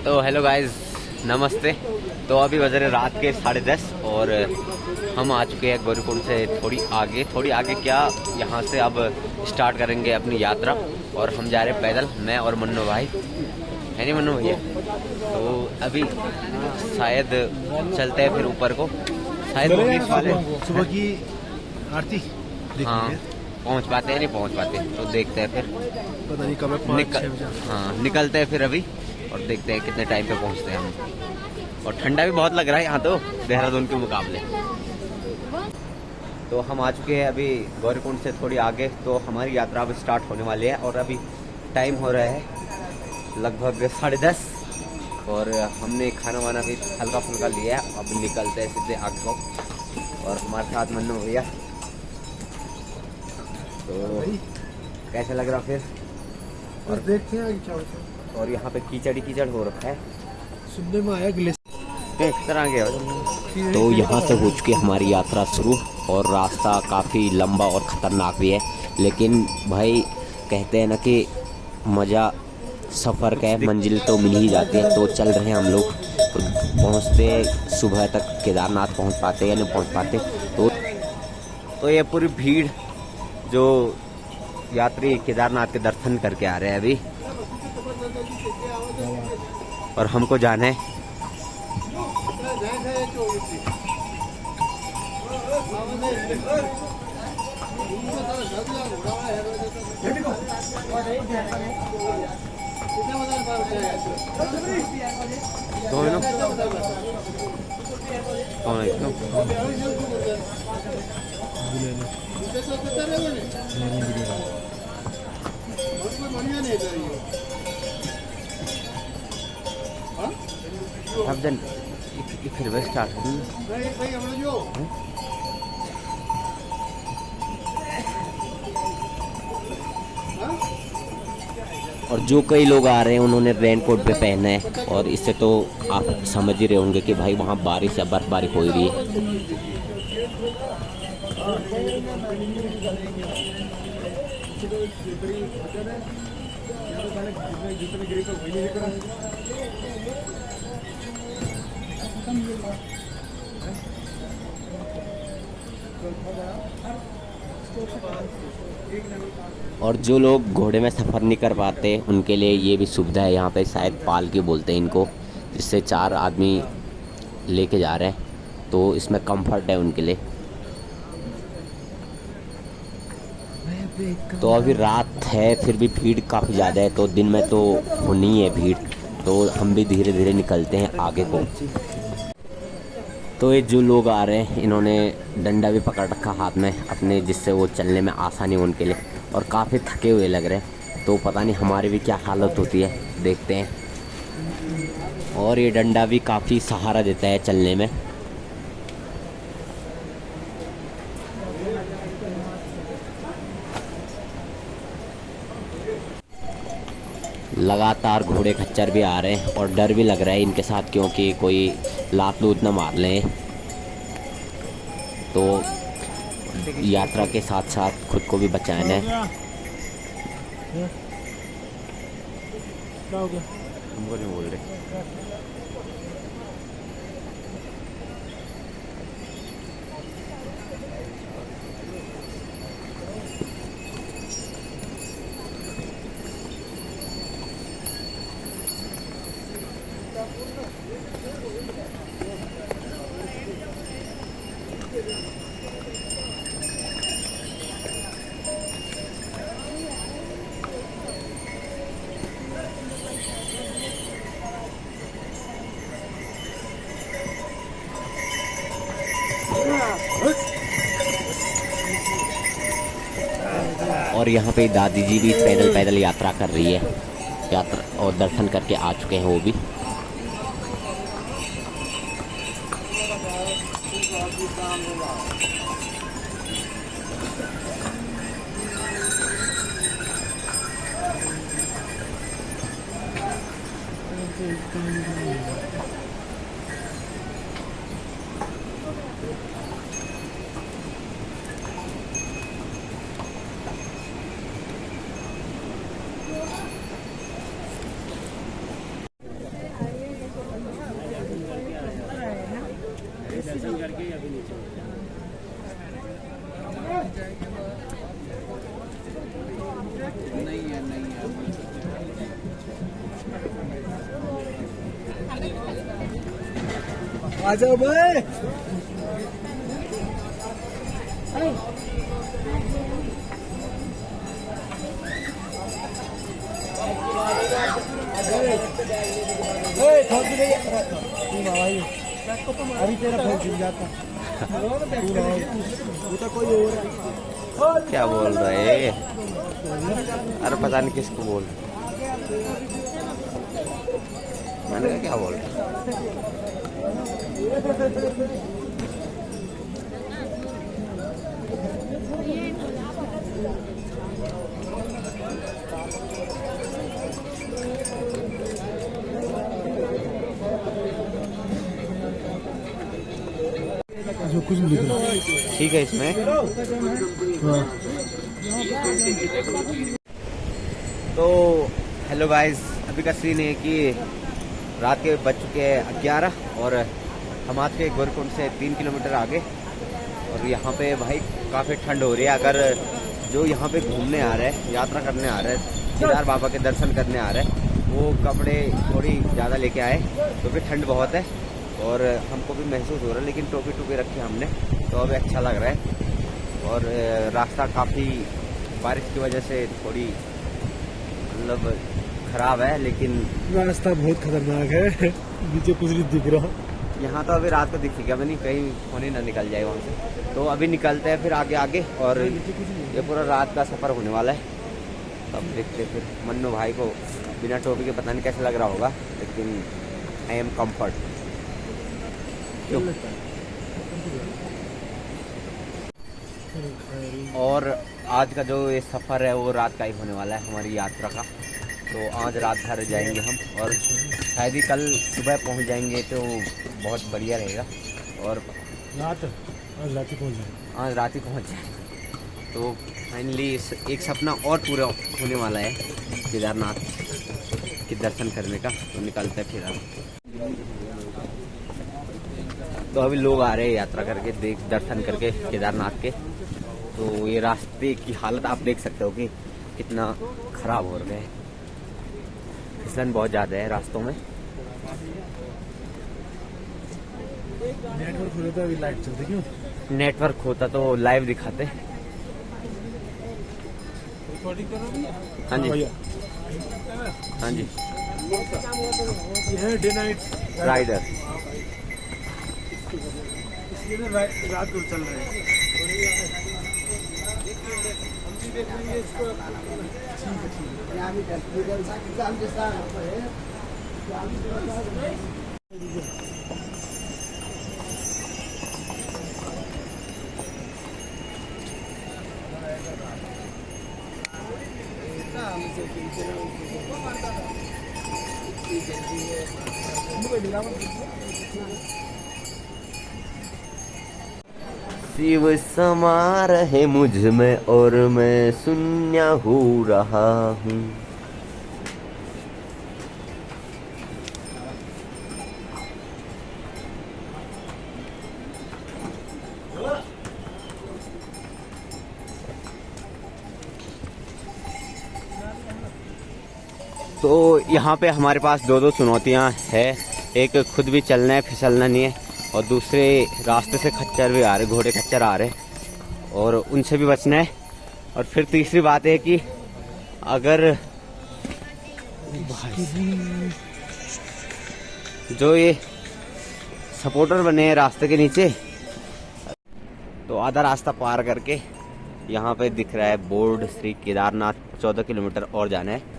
तो hello guys, नमस्ते। तो अभी बज रहे रात के 10:30 और हम आ चुके हैं गौरीकुंड से थोड़ी आगे क्या, यहाँ से अब स्टार्ट करेंगे अपनी यात्रा। और हम जा रहे हैं पैदल, मैं और मन्नू भाई, है नहीं मन्नू भैया? तो अभी शायद चलते हैं फिर ऊपर को, शायद सुबह की आरती। हाँ, पहुँच पाते हैं नहीं पहुँच पाते तो देखते हैं फिर, पता नहीं कब हाँ निकलते हैं फिर अभी और देखते हैं कितने टाइम पे पहुँचते हैं हम। और ठंडा भी बहुत लग रहा है यहाँ तो देहरादून के मुकाबले। तो हम आ चुके हैं अभी गौरीकुंड से थोड़ी आगे, तो हमारी यात्रा अब स्टार्ट होने वाली है। और अभी टाइम हो रहा है लगभग 10:30 और हमने खाना वाना भी हल्का फुल्का लिया है। अब निकलते हैं सीधे आगे को। और हमारे साथ मन्नू भैया। तो कैसा लग रहा फिर? और देखते हैं आगे क्या होता है। और यहाँ पे कीचड़ हो रखा है, सुनने में आया किस तरह गया। तो यहाँ से हो चुकी हमारी यात्रा शुरू और रास्ता काफ़ी लंबा और ख़तरनाक भी है, लेकिन भाई कहते हैं ना कि मज़ा सफ़र का है, मंजिल तो मिल ही जाती है। तो चल रहे हैं हम लोग, तो पहुँचते सुबह तक केदारनाथ पहुँच पाते या नहीं पहुँच पाते। तो ये पूरी भीड़ जो यात्री केदारनाथ के दर्शन करके आ रहे हैं अभी, और हमको जाना है अब जन फिर वे स्टार्ट और जो कई लोग आ रहे हैं उन्होंने रेनकोट पे पहना है। और इससे तो आप समझ ही रहे होंगे कि भाई वहाँ बारिश या बर्फबारी हो रही है। और जो लोग घोड़े में सफ़र नहीं कर पाते उनके लिए ये भी सुविधा है यहाँ पे, शायद पालकी बोलते हैं इनको, जिससे 4 आदमी लेके जा रहे हैं। तो इसमें कंफर्ट है उनके लिए। तो अभी रात है फिर भी भीड़ काफ़ी ज़्यादा है, तो दिन में तो होनी है भीड़। तो हम भी धीरे धीरे निकलते हैं आगे को। तो ये जो लोग आ रहे हैं इन्होंने डंडा भी पकड़ रखा हाथ में अपने, जिससे वो चलने में आसानी हो उनके लिए। और काफ़ी थके हुए लग रहे हैं, तो पता नहीं हमारी भी क्या हालत होती है, देखते हैं। और ये डंडा भी काफ़ी सहारा देता है चलने में। लगातार घोड़े खच्चर भी आ रहे हैं और डर भी लग रहा है इनके साथ, क्योंकि कोई लात लूत न मार लें। तो यात्रा के साथ साथ खुद को भी बचाना है। हमको नहीं बोल रहे। और यहाँ पे दादी जी भी पैदल पैदल यात्रा कर रही है, यात्रा और दर्शन करके आ चुके हैं वो भी। आ जाओ भाई। अभी तेरा फोन छिल जाता। वो तो कोई और है। क्या बोल रहा है? अरे पता नहीं किसको बोल रहा है। मैंने कहा क्या बोल रहा है? जो कुछ नहीं लिख रहा। ठीक है इसमें। हाँ। तो हेलो गाइस, अभी का सीन है कि रात के बज चुके हैं 11 और हम आज के गोरकुंड से 3 किलोमीटर आगे। और यहाँ पे भाई काफ़ी ठंड हो रही है। अगर जो यहाँ पे घूमने आ रहे हैं, यात्रा करने आ रहे हैं, केदार बाबा के दर्शन करने आ रहे हैं, वो कपड़े थोड़ी ज़्यादा लेके आए क्योंकि ठंड बहुत है और हमको भी महसूस हो रहा है। लेकिन टोपी टोपी रखी हमने तो अभी अच्छा लग रहा है। और रास्ता काफ़ी बारिश की वजह से थोड़ी मतलब ख़राब है, लेकिन रास्ता बहुत खतरनाक है। नीचे कुछ नहीं दिख रहा। यहाँ तो अभी रात को दिखेगा भी नहीं, कहीं होने ना निकल जाए वहाँ से। तो अभी निकलते हैं फिर आगे आगे और ये पूरा रात का सफ़र होने वाला है। तब देखते फिर। मन्नू भाई को बिना टोपी के पता नहीं कैसा लग रहा होगा, लेकिन आई एम कम्फर्ट। और आज का जो ये सफ़र है वो रात का ही होने वाला है हमारी यात्रा का। तो आज रात भर जाएंगे हम और शायद ही कल सुबह पहुंच जाएंगे, तो बहुत बढ़िया रहेगा। और आज रात ही पहुँच जाए। आज रात ही पहुंच जाएंगे। तो फाइनली एक सपना और पूरा होने वाला है केदारनाथ के दर्शन करने का। तो निकलते फिर हम। तो अभी लोग आ रहे हैं यात्रा करके, दर्शन करके केदारनाथ के। तो ये रास्ते की हालत आप देख सकते हो कि कितना खराब हो रहा है। फिसलन बहुत ज़्यादा है रास्तों में। नेटवर्क होता अभी लाइट चलती क्यों? नेटवर्क होता तो लाइव दिखाते। हाँ जी, हाँ जी। ये डे नाइट राइडर इसलिए रात को चल रहे हैं। शिव समा रहे मुझ में और मैं शून्य हो रहा हूँ। तो यहाँ पे हमारे पास दो चुनौतियाँ हैं। एक खुद भी चलना है, फिसलना नहीं है, और दूसरे रास्ते से खच्चर भी आ रहे, घोड़े खच्चर आ रहे, और उनसे भी बचना है। और फिर तीसरी बात है कि अगर जो ये सपोर्टर बने हैं रास्ते के नीचे, तो आधा रास्ता पार करके यहाँ पे दिख रहा है बोर्ड श्री केदारनाथ 14 किलोमीटर और जाना है।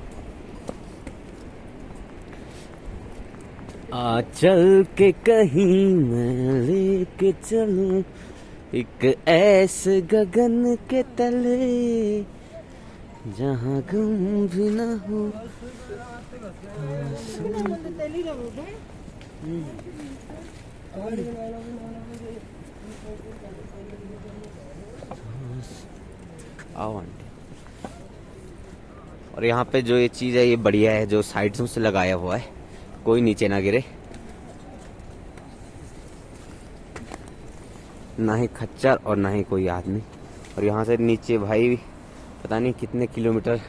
आ चल के कहीं मैं लेके चलूं एक ऐसे गगन के तले जहाँ गम भी न हो। आओ आंटी। और यहाँ पे जो ये चीज़ है ये बढ़िया है, जो साइड्स से लगाया हुआ है, कोई नीचे ना गिरे। ना ही खच्चर और ना ही कोई आदमी। और यहाँ से नीचे भाई पता नहीं कितने किलोमीटर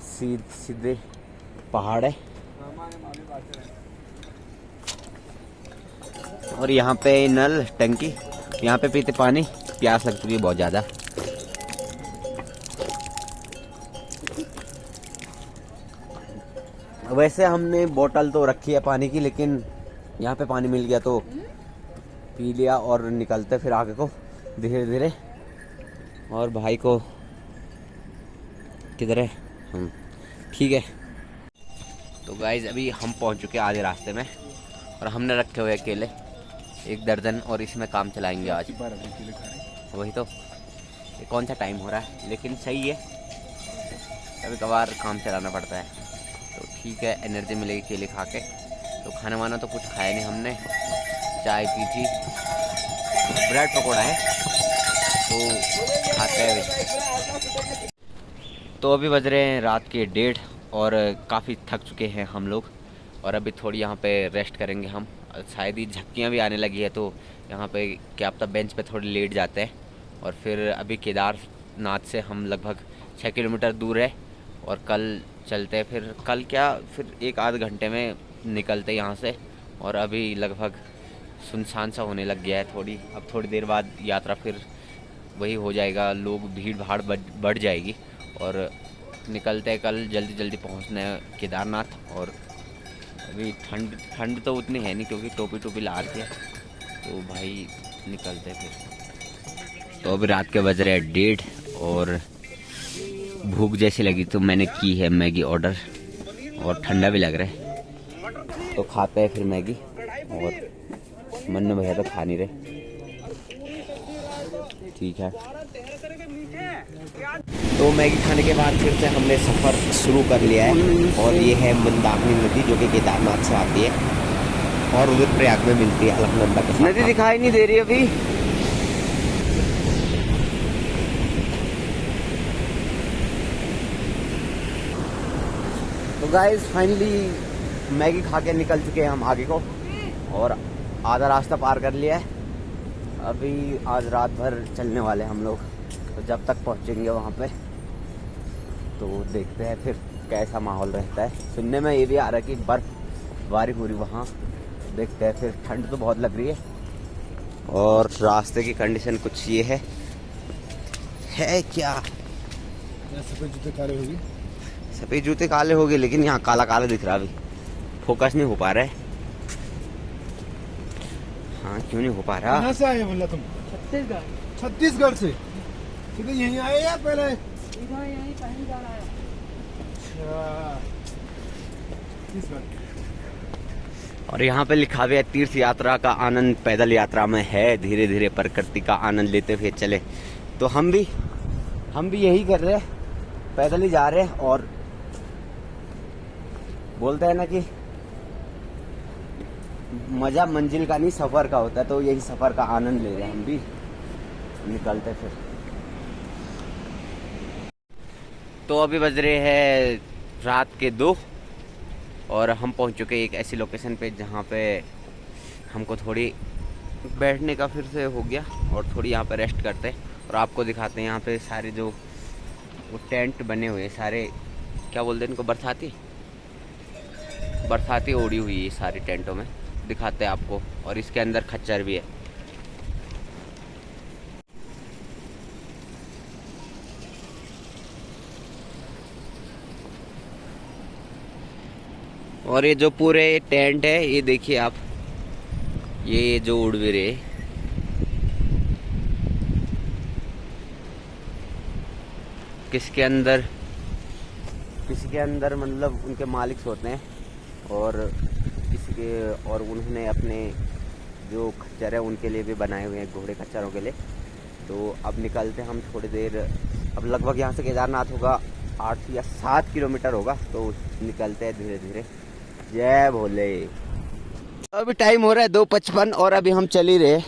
सीधे पहाड़ है। और यहाँ पे नल टंकी, यहाँ पे पीते पानी, प्यास लग चुकी है बहुत ज़्यादा। वैसे हमने बोतल तो रखी है पानी की, लेकिन यहाँ पे पानी मिल गया तो पी लिया और निकलते फिर आगे को धीरे धीरे। और भाई को किधर है हम, ठीक है। तो गाइज अभी हम पहुँच चुके हैं आधे रास्ते में और हमने रखे हुए केले 1 दर्जन और इसमें काम चलाएंगे आज। वही तो, ये कौन सा टाइम हो रहा है, लेकिन सही है, कभी कभार काम चलाना पड़ता है तो ठीक है, एनर्जी मिलेगी केले खा के। तो खाना वाना तो कुछ खाया नहीं हमने, चाय पी थी, ब्रेड पकौड़ा है तो खाते हैं अभी। तो अभी बज रहे हैं रात के 1:30 और काफ़ी थक चुके हैं हम लोग और अभी थोड़ी यहाँ पे रेस्ट करेंगे हम। शायद ही झपकियाँ भी आने लगी है तो यहाँ पे क्या पता बेंच पे थोड़ी लेट जाते हैं। और फिर अभी केदारनाथ से हम लगभग 6 किलोमीटर दूर है और कल चलते हैं। फिर कल क्या, फिर 1 आध घंटे में निकलते यहाँ से। और अभी लगभग सुनसान सा होने लग गया है थोड़ी, अब थोड़ी देर बाद यात्रा फिर वही हो जाएगा, लोग भीड़ भाड़ बढ़ जाएगी और निकलते हैं कल जल्दी जल्दी पहुँचना है केदारनाथ। और अभी ठंड तो उतनी है नहीं क्योंकि टोपी ला रही है, तो भाई निकलते फिर। तो अभी रात के बज रहे हैं 1:30 और भूख जैसी लगी तो मैंने की है मैगी ऑर्डर और ठंडा भी लग रहा है तो खाते हैं फिर मैगी। और मन्नू भैया तो खा नहीं रहे, ठीक है। तो मैगी खाने के बाद फिर से हमने सफ़र शुरू कर लिया है और ये है मंदाकिनी नदी जो कि केदारनाथ से आती है और रुद्रप्रयाग में मिलती है अलकनंदा के साथ। नदी दिखाई नहीं दे रही अभी। तो गाइस फाइनली मैगी खा के निकल चुके हैं हम आगे को और आधा रास्ता पार कर लिया है। अभी आज रात भर चलने वाले हम लोग, तो जब तक पहुंचेंगे वहाँ पे तो देखते हैं फिर कैसा माहौल रहता है। सुनने में ये भी आ रहा है कि बर्फबारी हो रही वहाँ, देखते हैं फिर। ठंड तो बहुत लग रही है और रास्ते की कंडीशन कुछ ये है क्या, सफेद जूते काले होगी, सफेद जूते काले हो गए, लेकिन यहाँ काला काला दिख रहा, अभी फोकस नहीं हो पा रहा है। हाँ क्यों नहीं हो पा रहा? कहाँ से आए बोला तुम? छत्तीसगढ़ से सीधे यहीं आए या पहले? यहीं कहीं जाना है। और यहाँ पे लिखा हुआ है तीर्थ यात्रा का आनंद पैदल यात्रा में है, धीरे धीरे प्रकृति का आनंद लेते हुए चले। तो हम भी यही कर रहे हैं, पैदल ही जा रहे हैं। और बोलते हैं ना कि मजा मंजिल का नहीं सफर का होता है, तो यही सफर का आनंद ले रहे हैं हम भी। निकलते फिर। तो अभी बज रहे हैं रात के 2 और हम पहुंच चुके एक ऐसी लोकेशन पे जहाँ पे हमको थोड़ी बैठने का फिर से हो गया और थोड़ी यहाँ पे रेस्ट करते हैं। और आपको दिखाते हैं यहाँ पे सारे जो वो टेंट बने हुए हैं, सारे क्या बोलते हैं इनको, बरसाती ओढ़ी हुई है सारी टेंटों में, दिखाते हैं आपको। और इसके अंदर खच्चर भी है। और ये जो पूरे टेंट है ये देखिए आप, ये जो उड़ भी रहे, किसके अंदर मतलब उनके मालिक होते हैं और उन्होंने अपने जो खच्चर है उनके लिए भी बनाए हुए हैं, घोड़े खच्चरों के लिए। तो अब निकलते हैं हम थोड़ी देर, अब लगभग यहाँ से केदारनाथ होगा 8 या 7 किलोमीटर होगा, तो निकलते हैं धीरे धीरे। जय भोले। अभी टाइम हो रहा है 2:55 और अभी हम चल ही रहे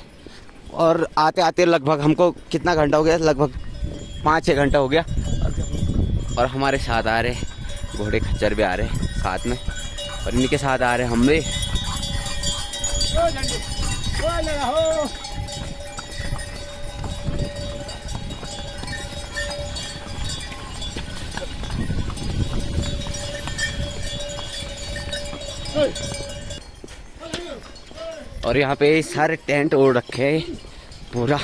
और आते आते लगभग हमको कितना घंटा हो गया, लगभग 5-6 घंटा हो गया। और हमारे साथ आ रहे घोड़े खच्चर भी आ रहे साथ में और इनके साथ आ रहे हम भी। और यहाँ पे सारे टेंट ओढ़ रखे हैं पूरा,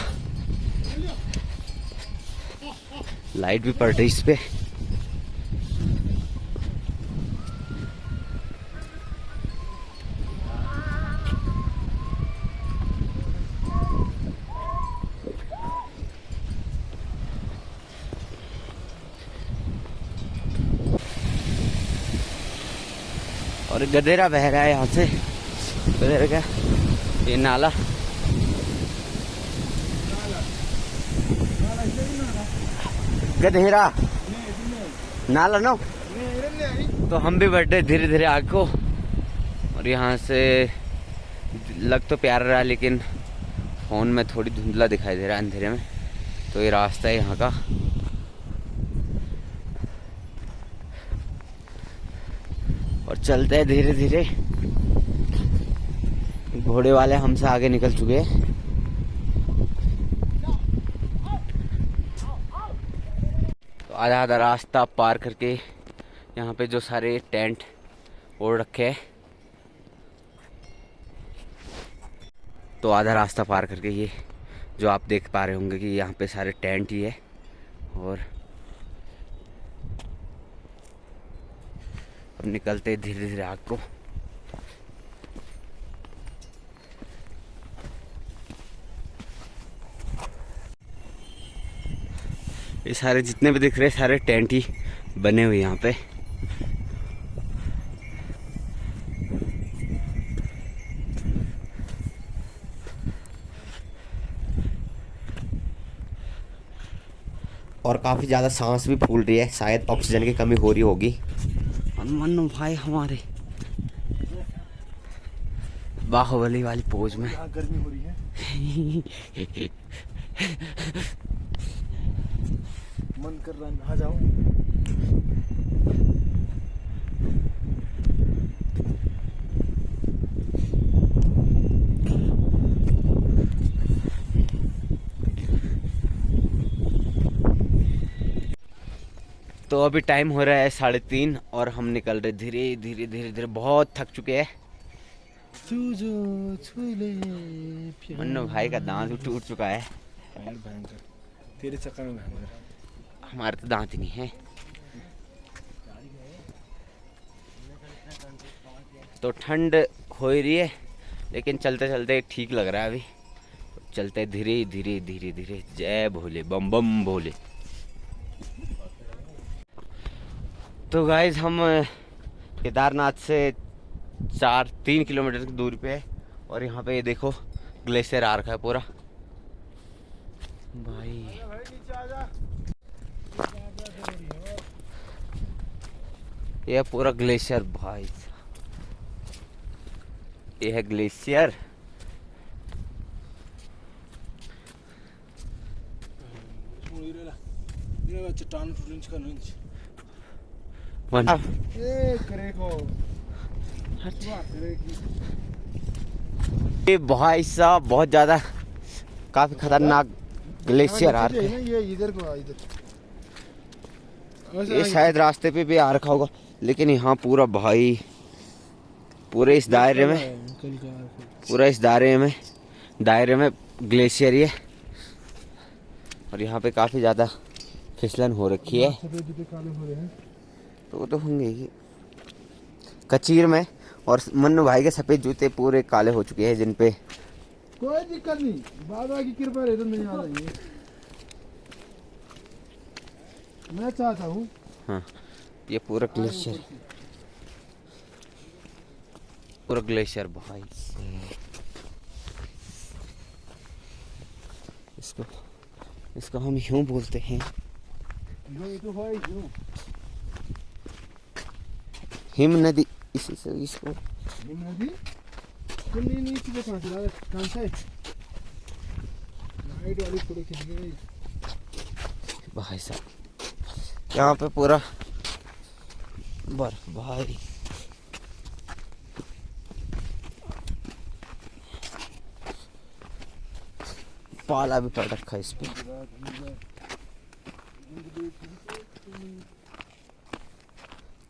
लाइट भी पड़ रही इस पे। और गधेरा बह रहा है यहाँ से, गधेरा क्या, ये नाला, गधेरा नाला नो। तो हम भी बढ़ते धीरे धीरे आगे को, और यहाँ से लग तो प्यारा रहा लेकिन फोन में थोड़ी धुंधला दिखाई दे रहा है अंधेरे में। तो ये रास्ता है यहाँ का, और चलते हैं धीरे धीरे। घोड़े वाले हमसे आगे निकल चुके हैं। तो आधा आधा रास्ता पार करके यहाँ पे जो सारे टेंट ओढ़ रखे हैं, तो आधा रास्ता पार करके ये जो आप देख पा रहे होंगे कि यहाँ पे सारे टेंट ही है। और अब निकलते धीरे धीरे आग को। ये सारे जितने भी दिख रहे सारे टेंट ही बने हुए यहाँ पे। और काफी ज्यादा सांस भी फूल रही है, शायद ऑक्सीजन की कमी हो रही होगी। मन्नू भाई हमारे बाहुबली वाली पोज में। गर्मी हो रही है, मन कर रहा नहा जाऊं। तो अभी टाइम हो रहा है 3:30 और हम निकल रहे धीरे धीरे धीरे धीरे, बहुत थक चुके हैं। मन्नू भाई का दांत भी टूट चुका है। भयंकर, तेरे चक्कर में भयंकर। हमारे तो दांत ही नहीं है। तो ठंड हो ही रही है लेकिन चलते चलते ठीक लग रहा है अभी। चलते धीरे धीरे धीरे धीरे। जय भोले, बम बम भोले। तो गाइज हम केदारनाथ से 3 किलोमीटर की दूरी पे है, और यहाँ पे ये देखो ग्लेशियर आ रखा है पूरा भाई। ये पूरा ग्लेशियर भाई, ये है ग्लेशियर। चट्टान का ये भाई साहब बहुत ज्यादा काफी खतरनाक ग्लेशियर आ रखा है। ये इधर को इधर, ये शायद रास्ते पे भी आ रखा होगा, लेकिन यहाँ पूरा भाई पूरे इस दायरे में ग्लेशियर ही है। और यहाँ पे काफी ज्यादा फिसलन हो रखी है। तो वो तो होंगे ही कचीर में। और मन्नू भाई के सफेद जूते पूरे काले हो चुके हैं जिन पे। कोई दिक्कत नहीं, बाबा की कृपा है, तो नहीं आ रही है। मैं चाहता हूँ। हाँ, ये पूरा ग्लेशियर भाई। इसको हम यूं बोलते हैं, हिम नदी। इसी से इसको हिम नदी नीचे देखो कौन सा है, लाइट वाली फोटो खींच गई भाई साहब। यहाँ पे पूरा बर्फ भाई। पाला भी पड़ रखा है इस पे।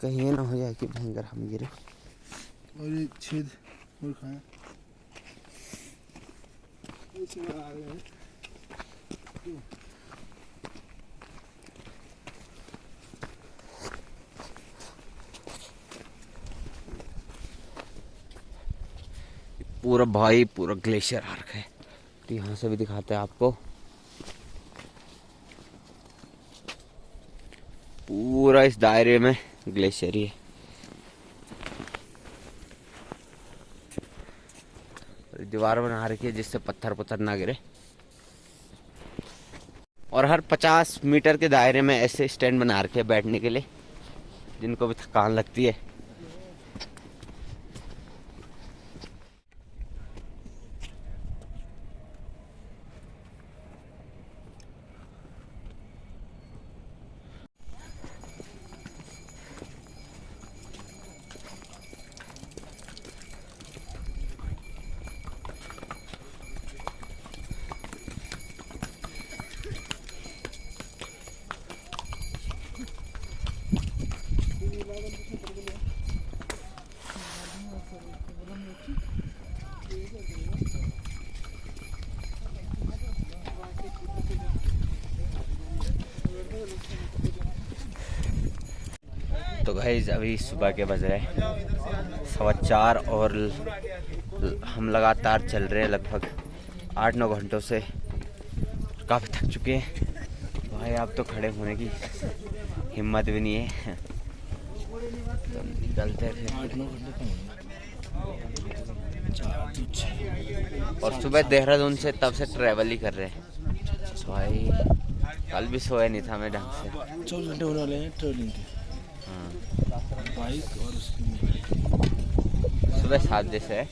कहीं ये ना हो जाए कि भयंकर हम गिरे। और ये छेद और खाया। इसमें आ रहे हैं। पूरा भाई पूरा ग्लेशियर आ रखा है। तो यहाँ से भी दिखाते हैं आपको, पूरा इस दायरे में ग्लेशियर ही है। दीवार बना रखी है जिससे पत्थर पत्थर ना गिरे, और हर 50 मीटर के दायरे में ऐसे स्टैंड बना रखे हैं बैठने के लिए, जिनको भी थकान लगती है। तो गाइस अभी सुबह के बज रहे हैं 4:15 और हम लगातार चल रहे हैं लगभग 8-9 घंटों से। काफ़ी थक चुके हैं भाई, अब तो खड़े होने की हिम्मत भी नहीं है। तो निकलते फिर। और सुबह देहरादून से तब से ट्रैवल ही कर रहे हैं भाई। कल भी सोया नहीं था मैं ढंग से। 24 घंटे होने वाले हैं ट्रेवलिंग के। बाइक और उसकी सुबह 7 बजे से है।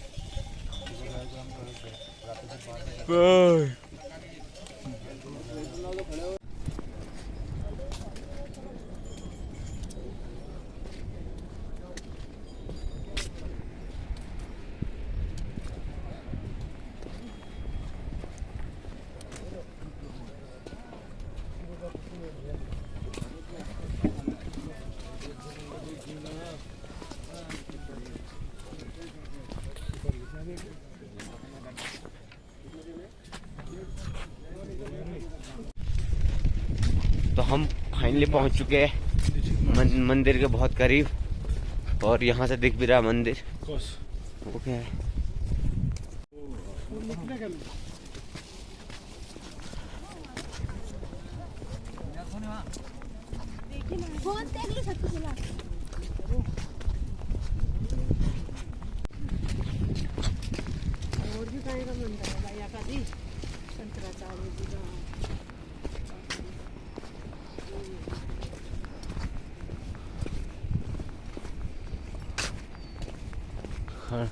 तो हम फाइनली पहुंच चुके हैं मंदिर के बहुत करीब, और यहाँ से दिख भी रहा मंदिर। वो क्या है? और भी कहीं का मंदिर है भाई का दी शंकराचार्य जी का। हाँ।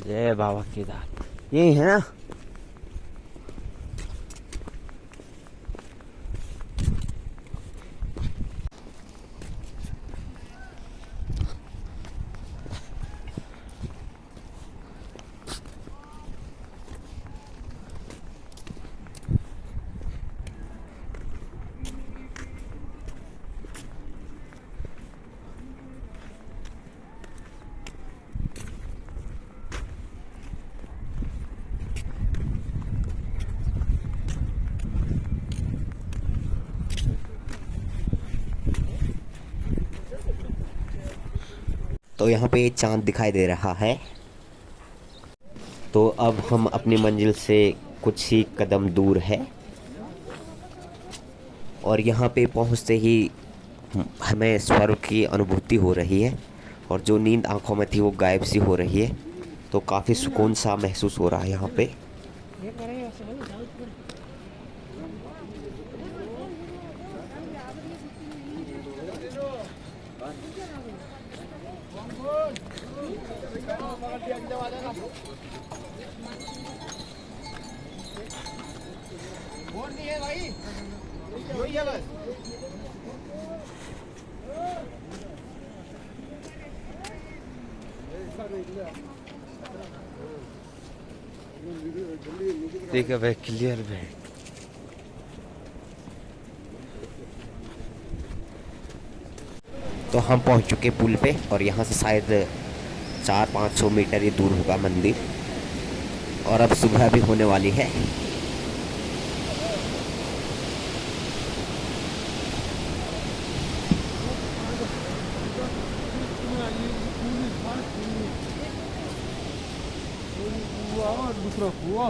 जय बाबा केदार, यही है ना? तो यहाँ पे चांद दिखाई दे रहा है। तो अब हम अपनी मंजिल से कुछ ही कदम दूर है, और यहाँ पे पहुँचते ही हमें स्वर्ग की अनुभूति हो रही है, और जो नींद आंखों में थी वो गायब सी हो रही है। तो काफ़ी सुकून सा महसूस हो रहा है यहाँ पे। नहीं है भाई, वही है बस। ठीक है भाई, क्लियर है। तो हम पहुंच चुके पुल पे और यहाँ से शायद 400-500 मीटर ही दूर होगा मंदिर। और अब सुबह भी होने वाली है। दूसरा कुआ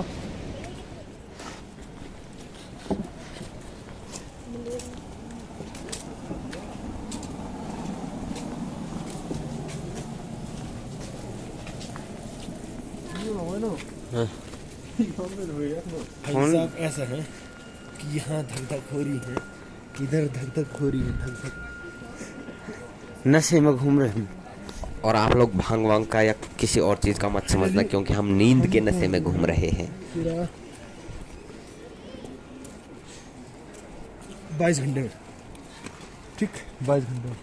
भाई साहब ऐसा है कि यहाँ धक धक हो रही है, इधर धक धक हो रही है, धक धक। नशे में घूम रहे हैं। और आप लोग भांग वांग का या किसी और चीज़ का मत समझना, क्योंकि हम नींद के नशे में घूम रहे हैं। 22 घंटे में, ठीक 22 घंटे में।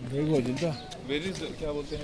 देखो जिंदा मेरी क्या बोलते हैं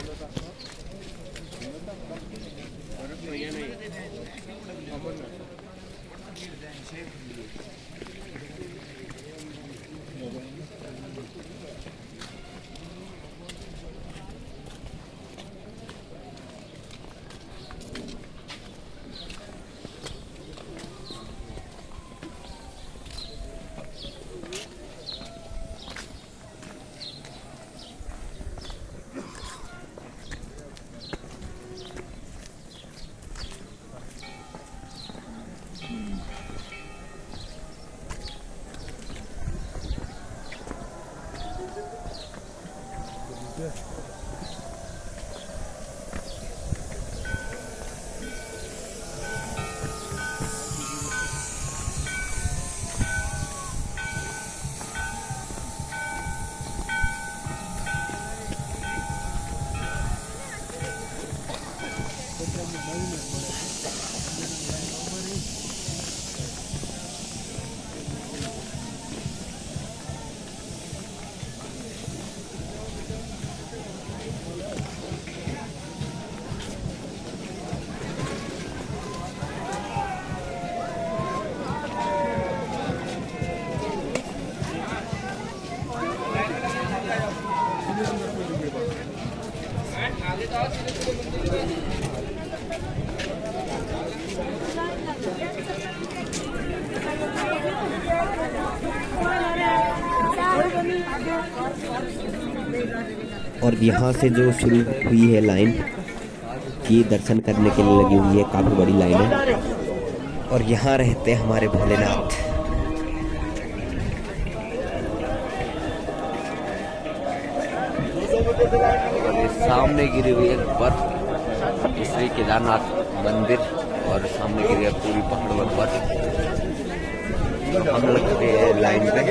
और यहाँ से जो शुरू हुई है लाइन कि दर्शन करने के लिए लगी हुई है, काफ़ी बड़ी लाइन है। और यहाँ रहते हैं हमारे भोलेनाथ। सामने गिरी हुई है बर्फ, श्री केदारनाथ मंदिर, और सामने गिरी है पूरी पहाड़ पर बर्फ। हम लगते हैं लाइन पे।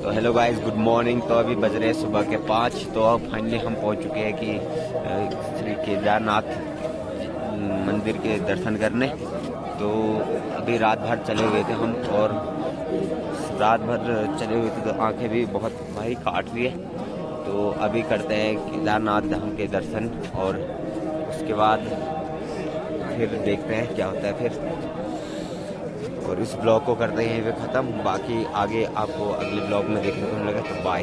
तो हेलो गाइस, गुड मॉर्निंग। तो अभी बज रहे हैं सुबह के 5। तो अब फाइनली हम पहुंच चुके हैं कि श्री केदारनाथ मंदिर के दर्शन करने। तो अभी रात भर चले हुए थे हम, और रात भर चले हुए थे तो आंखें भी बहुत भाई काट रही है। तो अभी करते हैं केदारनाथ धाम के दर्शन, और उसके बाद फिर देखते हैं क्या होता है फिर। और इस ब्लॉग को करते हैं यहीं पे ख़त्म। बाकी आगे आपको अगले ब्लॉग में देखने को मिलेगा। तो बाय।